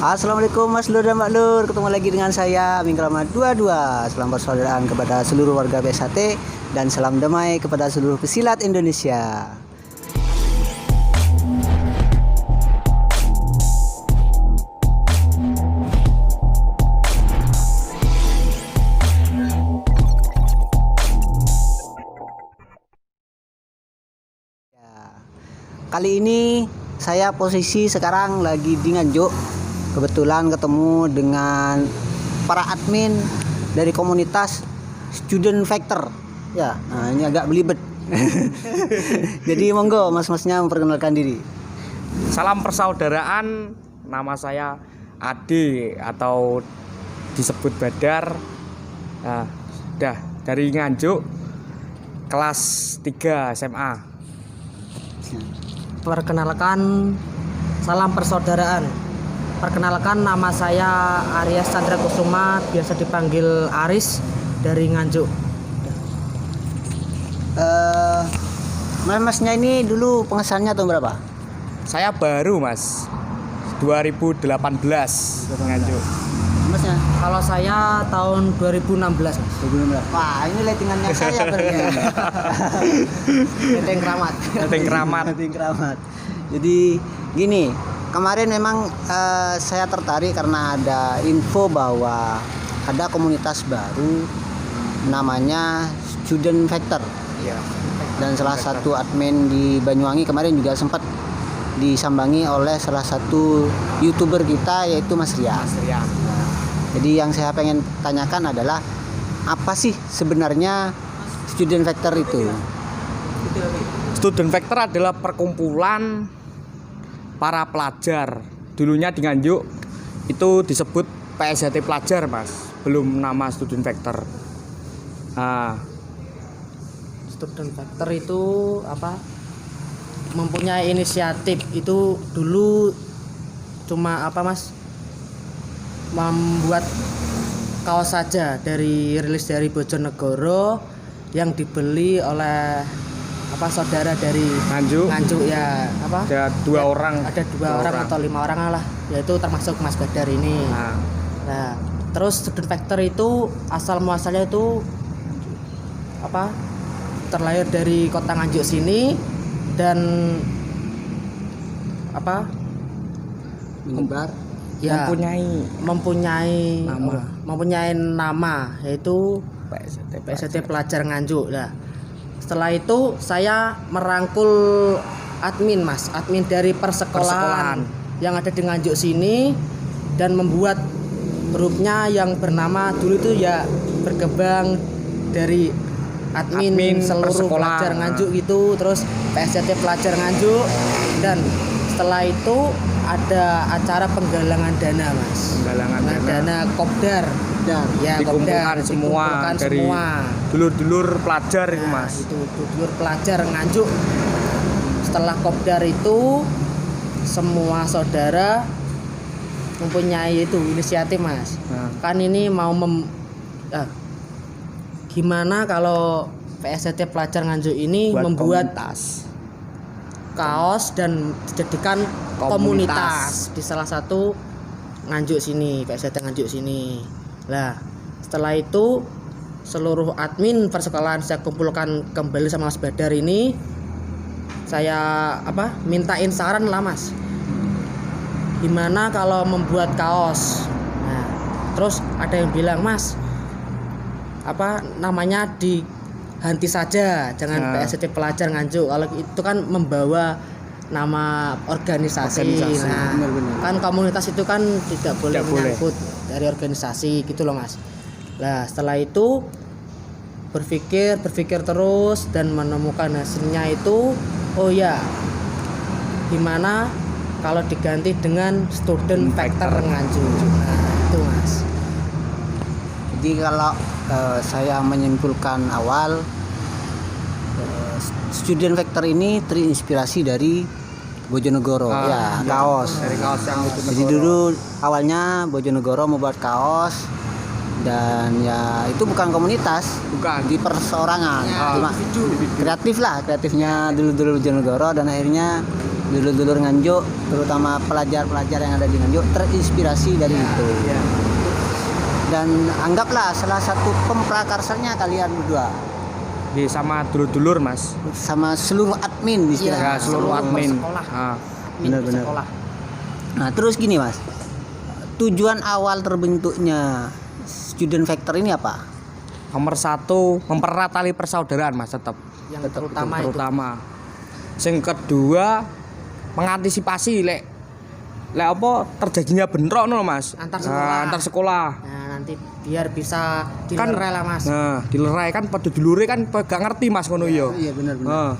Assalamualaikum Mas Lur dan Mbak Lur. Ketemu lagi dengan saya Amin Kramat 22. Salam persaudaraan kepada seluruh warga PSHT dan salam damai kepada seluruh pesilat Indonesia. Kali ini saya posisi sekarang lagi di Nganjuk. Kebetulan ketemu dengan para admin dari komunitas Student Factor. Ya, nah ini agak belibet. Jadi monggo mas-masnya memperkenalkan diri. Salam persaudaraan, nama saya Ade atau disebut Badar. Nah, sudah dari Nganjuk, kelas 3 SMA. Perkenalkan, salam persaudaraan. Perkenalkan, nama saya Aryas Chandra Kusuma, biasa dipanggil Aris, dari Nganjuk. Mas-masnya ini dulu pengesannya tahun berapa? Saya baru mas, 2018 Nganjuk. Masnya? Kalau saya tahun 2016. 2016. Wah, ini lettingannya saya berarti. Leteng Kramat. Leteng Kramat. Letting Kramat. Jadi gini, kemarin memang saya tertarik karena ada info bahwa ada komunitas baru namanya Student Factor. Iya. Dan salah satu admin di Banyuwangi kemarin juga sempat disambangi oleh salah satu YouTuber kita yaitu Mas Ria. Jadi yang saya pengen tanyakan adalah apa sih sebenarnya Student Factor itu? Student Factor adalah perkumpulan para pelajar. Dulunya di Nganjuk itu disebut PSHT pelajar mas, belum nama Student Factor. Nah, Student Factor itu apa? Mempunyai inisiatif itu dulu cuma apa mas? Membuat kaos saja dari rilis dari Bojonegoro yang dibeli oleh apa saudara dari Nganjuk ya apa? Ada dua orang atau 5 orang lah, yaitu termasuk Mas Badar ini. Nah, terus Student Factor itu asal muasalnya itu apa? Terlahir dari kota Nganjuk sini dan apa? Menyebar Ya, mempunyai nama yaitu PSHT Pelajar Nganjuk. Nah, setelah itu saya merangkul admin dari persekolahan yang ada di Nganjuk sini dan membuat grupnya yang bernama dulu itu ya berkembang dari admin seluruh pelajar Nganjuk gitu, terus PSHT Pelajar Nganjuk, dan setelah itu ada acara penggalangan dana mas, dana kopdar ya, dikumpulkan semua dari dulur-dulur pelajar itu mas. Itu dulur pelajar Nganjuk. Setelah kopdar itu semua saudara mempunyai itu inisiatif mas. Kan ini mau gimana kalau PSHT Pelajar Nganjuk ini membuat kaos dan dijadikan komunitas di salah satu Nganjuk sini, PSHT Nganjuk sini. Nah, setelah itu seluruh admin persekolahan saya kumpulkan kembali sama Mas Badar ini. Saya mintain saran lah mas, gimana kalau membuat kaos. Nah, terus ada yang bilang mas, namanya diganti saja, jangan PSHT Pelajar Nganjuk. Kalau itu kan membawa nama organisasi. Nah, benar. Kan komunitas itu kan tidak boleh menyangkut dari organisasi gitu loh mas. Nah, setelah itu berpikir terus dan menemukan hasilnya itu, oh ya, gimana kalau diganti dengan Student Factor Nganjuk. Nah, itu mas. Jadi kalau saya menyimpulkan awal, Student Factor ini terinspirasi dari Bojonegoro ya, kaos. Dari kaos yang Bojonegoro. Jadi dulu awalnya Bojonegoro membuat kaos dan ya itu bukan komunitas, di perseorangan, cuma kreatifnya dulu Bojonegoro, dan akhirnya dulur-dulur Nganjuk, terutama pelajar-pelajar yang ada di Nganjuk terinspirasi dari itu. Ya. Dan anggaplah salah satu pemprakarsanya kalian berdua Di sama dulur-dulur mas. sama seluruh admin istilahnya. Ya, seluruh admin. Sekolah. Ah, Benar-benar. Sekolah. Nah, terus gini Mas. Tujuan awal terbentuknya Student Factor ini apa? nomor 1 mempererat tali persaudaraan mas tetap. Yang terutama itu. Sing kedua mengantisipasi lek apa terjadinya bentrok no mas. Antar sekolah. Antar sekolah. Nah, nanti biar bisa Kan- dilerai lah mas. Nah, dilerai kan pada dulure kan gak ngerti mas ngono yo. Iya benar-benar. Heeh.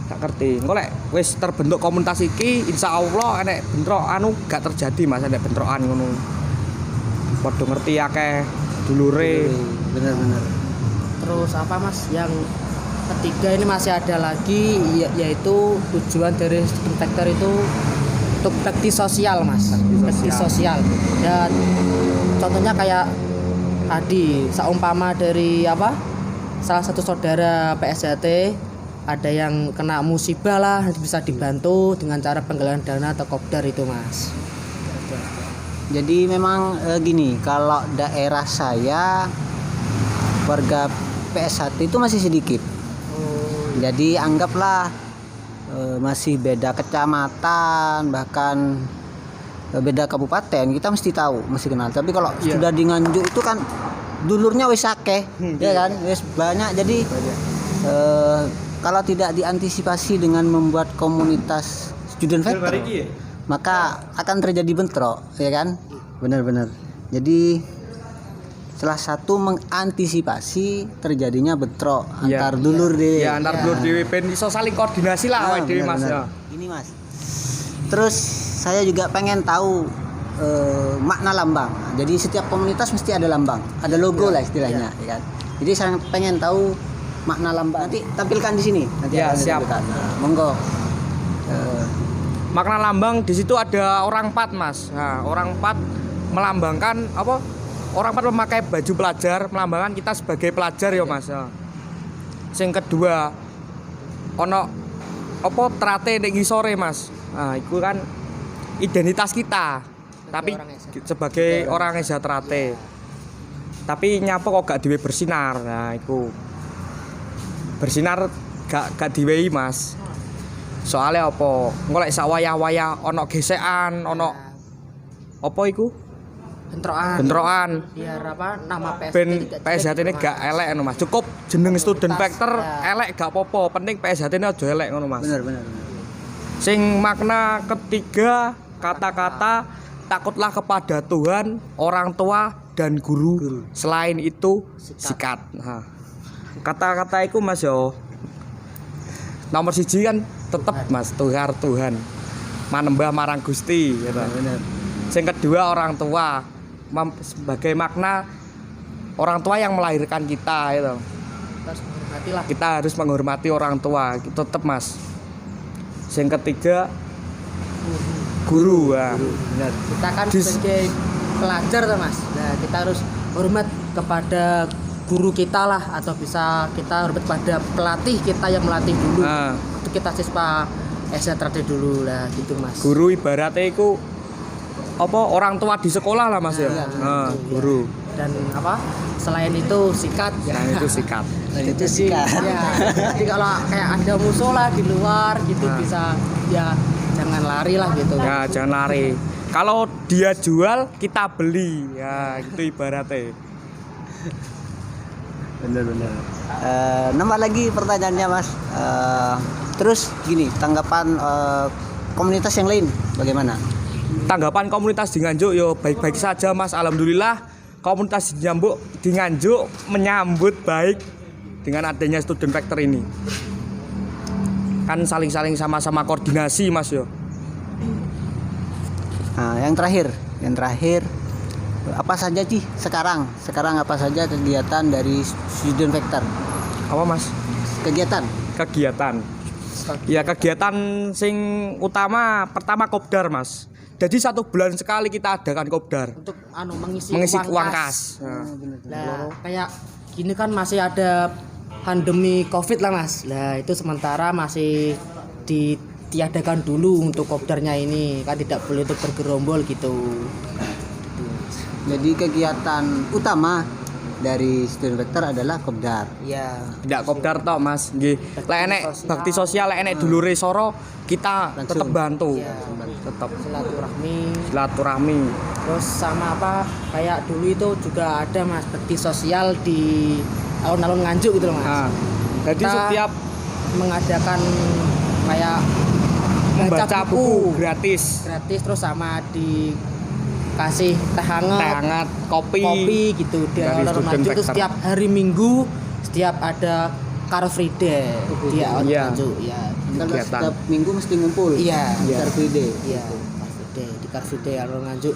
Gak ngerti. Engko lek wis terbentuk komunitas iki insyaallah enek bentrok gak terjadi mas, enek bentrokan ngono. Padha ngerti akeh dulure. Benar-benar. Terus apa mas? Yang ketiga ini masih ada lagi yaitu tujuan dari Student Factor itu untuk bakti sosial mas. Bakti sosial. Dan contohnya kayak tadi seumpama dari apa? Salah satu saudara PSJT ada yang kena musibah lah, bisa dibantu dengan cara penggalangan dana atau kopdar itu mas. Jadi memang gini, kalau daerah saya warga PS1 itu masih sedikit. Jadi anggaplah masih beda kecamatan, bahkan beda kabupaten, kita mesti tahu, mesti kenal. Tapi kalau sudah di Nganjuk itu kan dulurnya wis akeh, ya kan? Wis banyak. Jadi kalau tidak diantisipasi dengan membuat komunitas Student Factor, maka akan terjadi bentrok, ya kan? Benar-benar. Jadi salah satu mengantisipasi terjadinya bentrok Iya. antar dulur deh. Ya antar dulur dhewe ben iso saling koordinasi lah awake dhewe mas ya. Ini mas. Terus saya juga pengen tahu makna lambang. Jadi setiap komunitas mesti ada lambang, ada logo lah istilahnya, ya kan? Jadi saya pengen tahu makna lambang. Nanti tampilkan di sini. Nanti Ya, akan siap. ditampilkan. Nah, monggo. Makna lambang di situ ada orang 4 mas. Nah, orang 4 melambangkan apa? Orang 4 memakai baju pelajar melambangkan kita sebagai pelajar ya mas. Ya. Sing kedua ono apa trate ning ngisore mas. Nah, itu kan identitas kita. Tapi sebagai orang Esa trate. Tapi nyapa kok gak diwe bersinar. Nah, iku bersinar gak diwehi mas. Soalnya apa? Ngolek sak wayah-wayah ono gesekan, ono apa iku? Bentrokan. Biar apa nama PSJT Ben tidak PSJT ini jelek, gak Mas. elek ngono mas. Cukup jeneng Student Komunitas, Factor ya. elek gak apa-apa. Penting PSJT ini aja elek ngono mas. Benar. Sing makna ketiga kata-kata takutlah kepada Tuhan, orang tua dan guru. Selain itu sikat. Nah, kata-kata itu mas yo. Nomor 1 kan tetep mas Tuhan. Manembah marang Gusti gitu. Benar. Sing kedua orang tua sebagai makna orang tua yang melahirkan kita gitu. Harus menghormatilah. Kita harus menghormati orang tua itu tetep mas. Sing ketiga guru ya. Benar. Kita kan Dis- sebagai pelajar tuh mas. Nah kita harus hormat kepada guru kita lah, atau bisa kita hormat pada pelatih kita yang melatih dulu. Nah, Itu kita siswa STRT dulu lah gitu mas. guru ibaratnya itu apa orang tua di sekolah lah mas ya. Iya, Nah, guru. Dan apa? Selain itu sikat. Nah itu sikat. Itu sikat. Ya, jadi kalau kayak ada musuh lah di luar gitu Nah. bisa ya jangan lari lah gitu. Ya jangan lari. Kalau dia jual kita beli ya gitu ibaratnya. Benar. Nambah lagi pertanyaannya mas. Terus gini, tanggapan komunitas yang lain bagaimana? Tanggapan komunitas di Nganjuk yo baik-baik saja mas. Alhamdulillah komunitas di Nganjuk menyambut baik dengan adanya Student Factor ini. Kan saling-saling sama-sama koordinasi mas yo. Nah, yang terakhir apa saja sih sekarang apa saja kegiatan dari Student Factor? Apa mas? Kegiatan Ya kegiatan sing utama pertama kopdar mas. Jadi 1 bulan sekali kita adakan kopdar. Untuk mengisi Uang kas. Nah, Nah, kayak gini kan masih ada pandemi Covid lah mas. Nah itu sementara masih ditiadakan dulu untuk kopdarnya ini, kan tidak boleh untuk bergerombol gitu. Jadi kegiatan utama dari student vector adalah kopdar. Ya, Tidak kopdar tok Mas. Nggih. Lek enek sosial. bakti sosial, lek enek dulure soro, kita Langsung. tetap bantu. Iya. Tetap silaturahmi. silaturahmi. Terus sama apa? Kayak dulu itu juga ada Mas bakti sosial di alun-alun Nganjuk gitu loh Mas. Nah, jadi Kita setiap mengadakan kayak membaca buku gratis, terus sama dikasih teh hangat, kopi gitu di Dari alun-alun student Nganjuk itu vector. setiap hari Minggu setiap ada Car Free Day di alun-alun Iya. Nganjuk ya. Kalau Kegiatan. setiap minggu mesti ngumpul. Iya. Di Car Free Day. Iya, Car Free Day di Car Free Day alun-alun Nganjuk.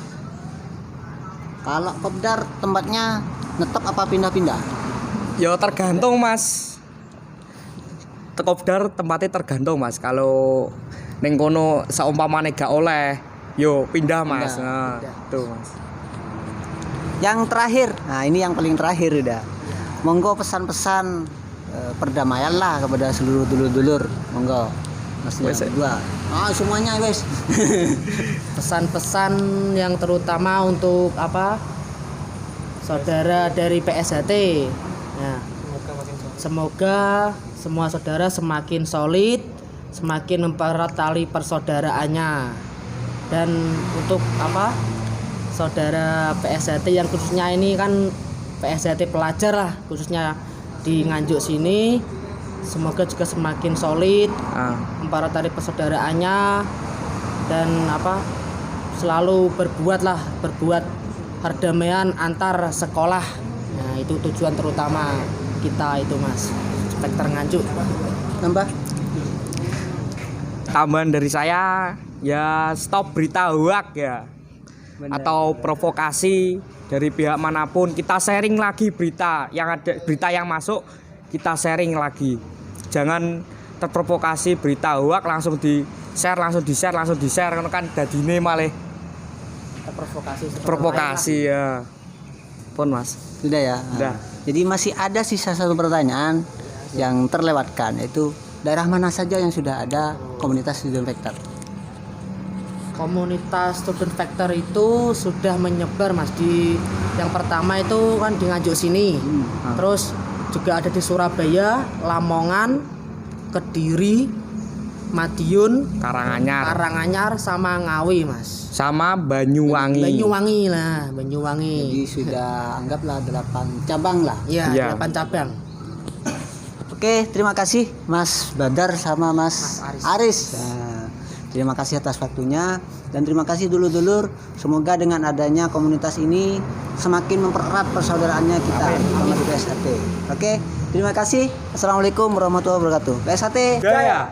Kalau kopdar tempatnya netep apa pindah-pindah? ya tergantung Mas. Kopdar tempatnya tergantung Mas. Kalau ning kono saumpamane gak oleh, yo pindah Mas. Nah, tuh Mas. Yang terakhir, nah ini yang paling terakhir udah. Monggo pesan-pesan perdamaian lah kepada seluruh dulur-dulur. Monggo. Mas Wes, dua. Semuanya wes. Pesan-pesan yang terutama untuk apa? Saudara dari PSHT. Ya. Semoga semua saudara semakin solid, semakin mempererat tali persaudaraannya. Dan untuk apa? Saudara PSHT yang khususnya ini kan PSHT pelajar lah, khususnya di Nganjuk sini, semoga juga semakin solid, Ah, mempererat tali persaudaraannya, dan apa, selalu berbuat perdamaian antar sekolah. Nah itu tujuan terutama kita itu Mas, Vector Nganjuk. Nambah. tambahan dari saya ya stop berita hoak ya. Bener. Atau provokasi dari pihak manapun, kita sharing lagi berita yang masuk, kita sharing lagi. Jangan terprovokasi berita hoak langsung di share karena kan dadine malah provokasi ya. Pun Mas. Sudah ya. Sudah. Jadi masih ada sisa satu pertanyaan yang terlewatkan, yaitu daerah mana saja yang sudah ada komunitas student vector? Komunitas student vector itu sudah menyebar Mas, di yang pertama itu kan di Nganjuk sini, terus juga ada di Surabaya, Lamongan, Kediri, Madiun, Karanganyar sama Ngawi Mas. Sama Banyuwangi. Banyuwangi. Jadi sudah anggaplah 8 cabang lah. Iya, Iya. 8 cabang. Oke, terima kasih Mas Badar sama Mas Mas Aris. Nah, terima kasih atas waktunya dan terima kasih dulur-dulur. Semoga dengan adanya komunitas ini semakin mempererat persaudaraannya kita sama di PSHT. Oke, terima kasih. Assalamualaikum warahmatullahi wabarakatuh. PSHT Jaya.